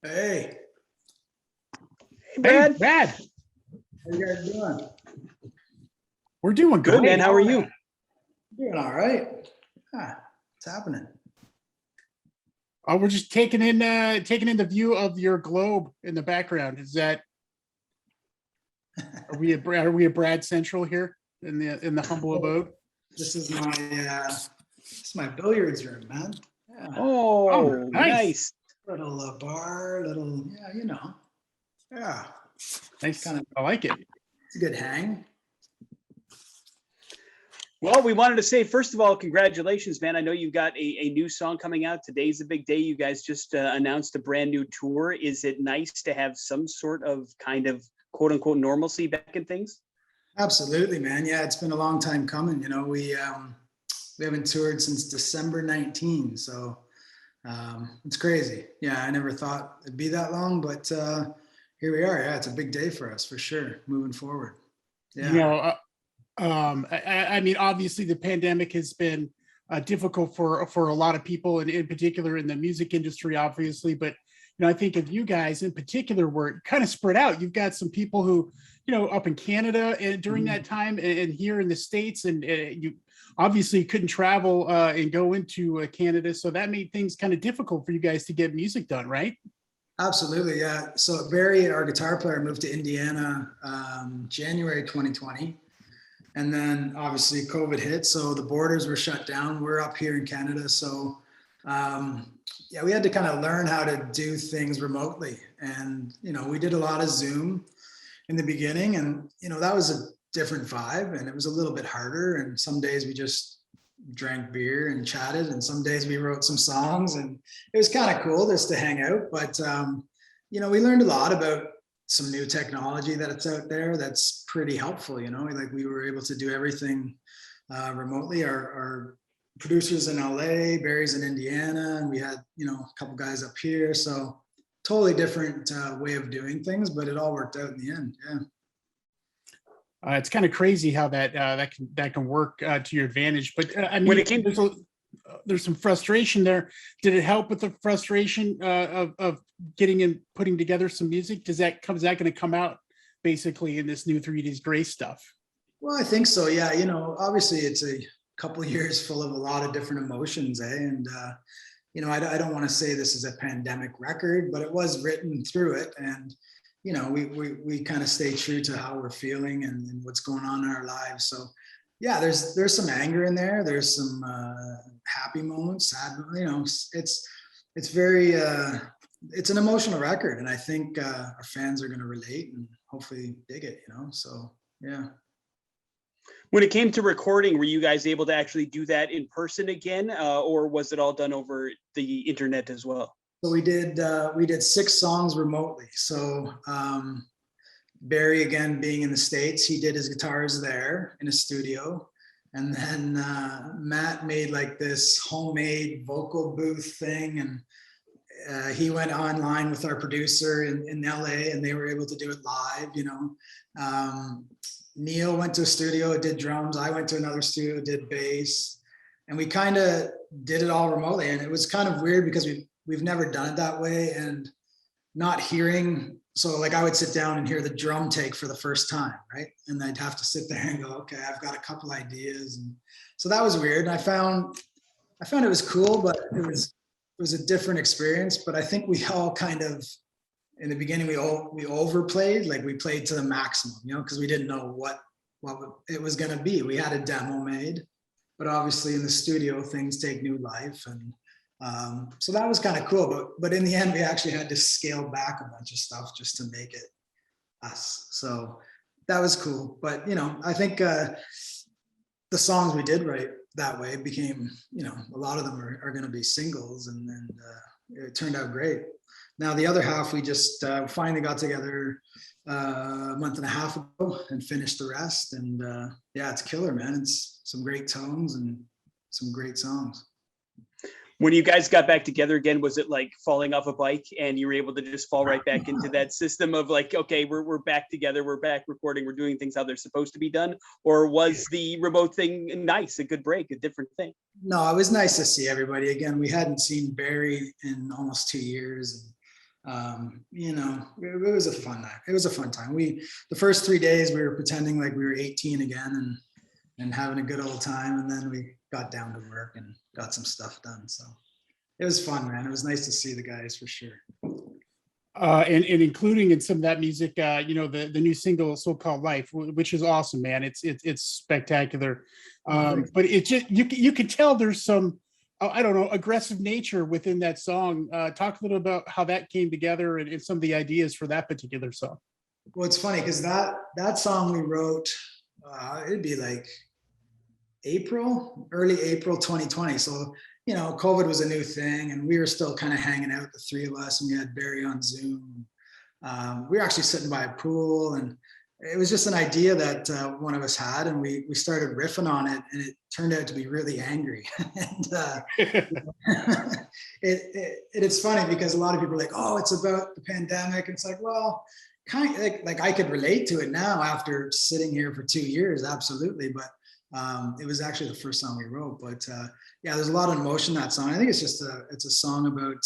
Hey, Hey, Brad. Brad, how you guys doing? we're doing Good, man. great. How are you? Doing all right. What's happening? We're just taking in the view of your globe in the background. Are we a Brad Central here in the humble abode? This is my billiards room, man. Yeah, Oh, nice. nice. little bar, little yeah. Nice. Kind of I like it. it's a good hang. Well, we wanted to say, first of all, congratulations, man. I know you've got a new song coming out. Today's a big day. You guys just announced a brand new tour. Is it nice to have some sort of kind of quote unquote normalcy back in things? Absolutely, man. Yeah, it's been a long time coming. We haven't toured since December 19, so it's crazy. Yeah, I never thought it'd be that long, but here we are. Yeah, it's a big day for us for sure. Moving forward. Yeah. You know, I mean, obviously the pandemic has been difficult for a lot of people, and in particular in the music industry, obviously. But I think of you guys in particular, were kind of spread out. You've got some people who, up in Canada and during that time, and here in the States, and you obviously couldn't travel and go into Canada, so that made things kind of difficult for you guys to get music done, right? Absolutely, yeah. So Barry, our guitar player, moved to Indiana January 2020. And then obviously COVID hit, so the borders were shut down. We're up here in Canada. So yeah, we had to kind of learn how to do things remotely. And, we did a lot of Zoom in the beginning, and, that was a different vibe, and it was a little bit harder. And some days we just drank beer and chatted, and some days we wrote some songs, and it was kind of cool just to hang out. But we learned a lot about some new technology that's out there that's pretty helpful. Like we were able to do everything remotely. Our producers in LA, Barry's in Indiana, and we had a couple guys up here, so totally different way of doing things, but it all worked out in the end. Yeah. It's kind of crazy how that can work to your advantage. But I mean, When it came, there's some frustration there. Did it help with the frustration of getting and putting together some music? Is that going to come out basically in this new 3 Days Grace stuff? Well, I think so. Yeah. Obviously it's a couple of years full of a lot of different emotions, and I don't want to say this is a pandemic record, but it was written through it, and we kind of stay true to how we're feeling and what's going on in our lives. So yeah, there's some anger in there. There's some happy moments, sad. It's very it's an emotional record, and I think our fans are going to relate and hopefully dig it. So yeah. when it came to recording, were you guys able to actually do that in person again, or was it all done over the internet as well? So we did 6 songs remotely. So Barry, again, being in the States, he did his guitars there in a studio. And then Matt made like this homemade vocal booth thing. And he went online with our producer in LA, and they were able to do it live, Neil went to a studio, did drums. I went to another studio, did bass. And we kind of did it all remotely. And it was kind of weird because we've never done it that way, and not hearing. So like I would sit down and hear the drum take for the first time, right? And I'd have to sit there and go, okay, I've got a couple ideas. And so that was weird. And I found it was cool, but it was a different experience. But I think we all kind of, in the beginning, we overplayed, like we played to the maximum, because we didn't know what it was going to be. We had a demo made, but obviously in the studio things take new life, and so that was kind of cool, but in the end, we actually had to scale back a bunch of stuff just to make it us. So that was cool. But, I think the songs we did write that way became, a lot of them are going to be singles, and it turned out great. Now, the other half, we just finally got together a month and a half ago and finished the rest. And yeah, it's killer, man. It's some great tones and some great songs. When you guys got back together again, was it like falling off a bike and you were able to just fall right back into that system of like, okay, we're back together, we're back recording, we're doing things how they're supposed to be done? Or was the remote thing nice, a good break, a different thing? No, it was nice to see everybody again. We hadn't seen Barry in almost 2 years. You know, it was a fun night. It was a fun time. The first 3 days we were pretending like we were 18 again and having a good old time. And then we got down to work and got some stuff done. So it was fun, man. It was nice to see the guys for sure. And including in some of that music, you know, the new single "So-Called Life," which is awesome, man. It's spectacular. But it just you could tell there's some, I don't know, aggressive nature within that song. Talk a little about how that came together and some of the ideas for that particular song. Well, it's funny because that song we wrote, it'd be like early April 2020. So, you know, COVID was a new thing and we were still kind of hanging out, the three of us, and we had Barry on Zoom. We were actually sitting by a pool, and it was just an idea that one of us had, and we started riffing on it, and it turned out to be really angry. And it's funny because a lot of people are like, oh, it's about the pandemic. And it's like, well, kind of like I could relate to it now after sitting here for 2 years, absolutely. But it was actually the first song we wrote. But yeah, there's a lot of emotion in that song. I think it's just it's a song about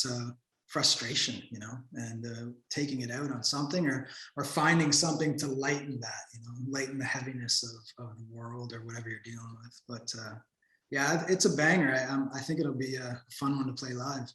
frustration, you know, and taking it out on something or finding something to lighten that, you know, lighten the heaviness of the world or whatever you're dealing with. But yeah, it's a banger. I think it'll be a fun one to play live.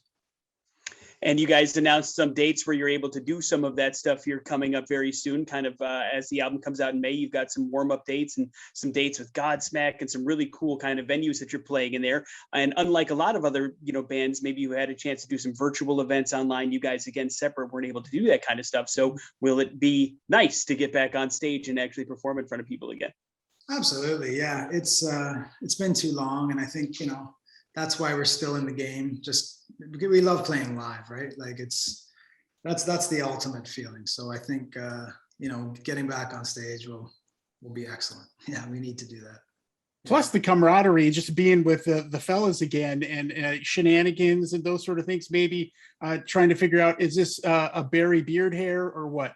And you guys announced some dates where you're able to do some of that stuff here coming up very soon, kind of as the album comes out in May. You've got some warm-up dates and some dates with Godsmack and some really cool kind of venues that you're playing in there. And unlike a lot of other, you know, bands, maybe you had a chance to do some virtual events online. You guys, again, separate, weren't able to do that kind of stuff. So will it be nice to get back on stage and actually perform in front of people again? Absolutely, yeah. It's been too long, and I think, you know, that's why we're still in the game. Just because we love playing live, right? Like that's the ultimate feeling. So I think you know, getting back on stage will be excellent. Yeah, we need to do that. Plus the camaraderie, just being with the fellas again, and shenanigans and those sort of things. Maybe trying to figure out, is this a Barry beard hair or what?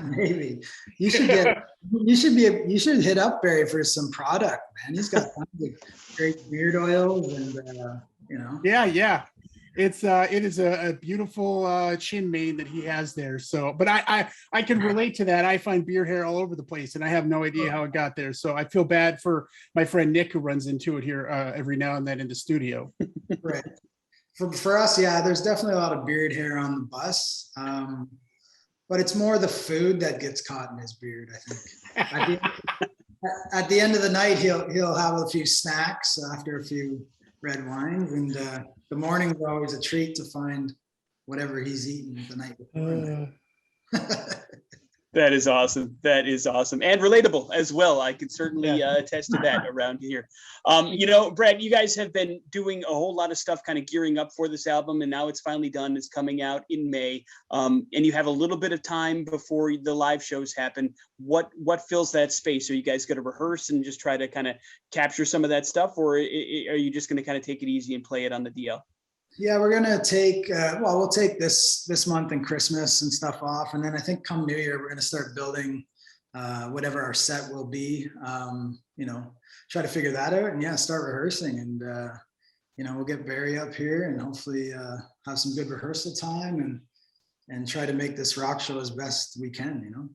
Maybe you should hit up Barry for some product, man. He's got tons of great beard oils and you know. Yeah. It is a beautiful chin mane that he has there. So, but I can relate to that. I find beard hair all over the place, and I have no idea how it got there. So I feel bad for my friend Nick, who runs into it here every now and then in the studio. Right. For us, yeah, there's definitely a lot of beard hair on the bus. But it's more the food that gets caught in his beard, I think. At the end of the night, he'll have a few snacks after a few red wines, and the morning is always a treat to find whatever he's eaten the night before. That is awesome. That is awesome and relatable as well. I can certainly attest to that around here. You know, Brad, you guys have been doing a whole lot of stuff kind of gearing up for this album, and now it's finally done. It's coming out in May, and you have a little bit of time before the live shows happen. What fills that space? Are you guys going to rehearse and just try to kind of capture some of that stuff, or are you just going to kind of take it easy and play it on the DL? Yeah, we're gonna take we'll take this month and Christmas and stuff off, and then I think come New Year we're gonna start building whatever our set will be. You know, try to figure that out, and yeah, start rehearsing, and you know, we'll get Barry up here and hopefully have some good rehearsal time and try to make this rock show as best we can. You know.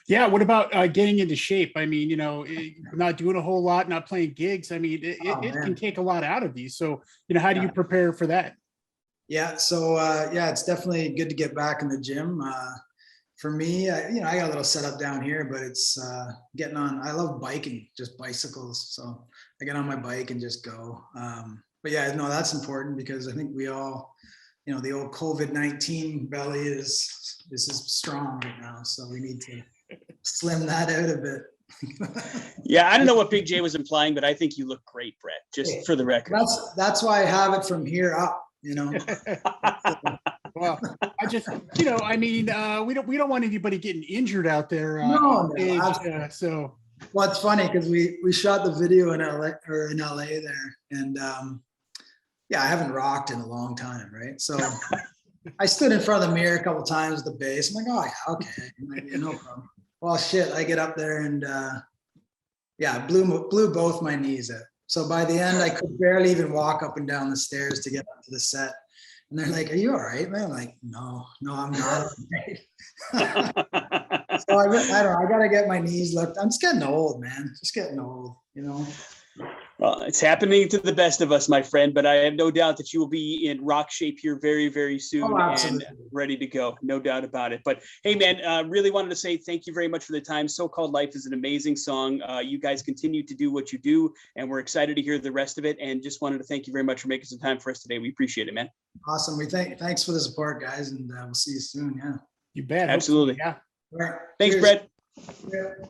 Yeah, what about getting into shape? I mean, you know, not doing a whole lot, not playing gigs. I mean, it can take a lot out of you. So, you know, how do you prepare for that? Yeah, so yeah, it's definitely good to get back in the gym. For me, you know, I got a little setup down here, but it's getting on. I love biking, just bicycles. So I get on my bike and just go. But yeah, no, that's important because I think we all, you know, the old COVID-19 belly is strong right now, so we need to slim that out a bit. Yeah, I don't know what Big J was implying, but I think you look great, Brett, just for the record. That's why I have it from here up, you know. Well, I just, you know, I mean, we don't want anybody getting injured out there. No, so. Well, it's funny because we shot the video in LA there, and yeah, I haven't rocked in a long time, right? So I stood in front of the mirror a couple of times at the base. I'm like, oh yeah, okay, no problem. Well, shit, I get up there and yeah, blew both my knees out. So by the end, I could barely even walk up and down the stairs to get up to the set. And they're like, "Are you all right, man?" I'm like, no, I'm not all right. So I don't know. I gotta get my knees looked. I'm just getting old, man. Just getting old, you know. Well, it's happening to the best of us, my friend, but I have no doubt that you will be in rock shape here very, very soon Oh, and absolutely. ready to go. No doubt about it. But hey, man, really wanted to say thank you very much for the time. So-Called Life is an amazing song. You guys continue to do what you do, and we're excited to hear the rest of it. And just wanted to thank you very much for making some time for us today. We appreciate it, man. Awesome. Thanks for the support, guys, and we'll see you soon. Yeah. You bet. Absolutely. Hopefully, yeah. All right. Thanks, Cheers. Brad. Yeah.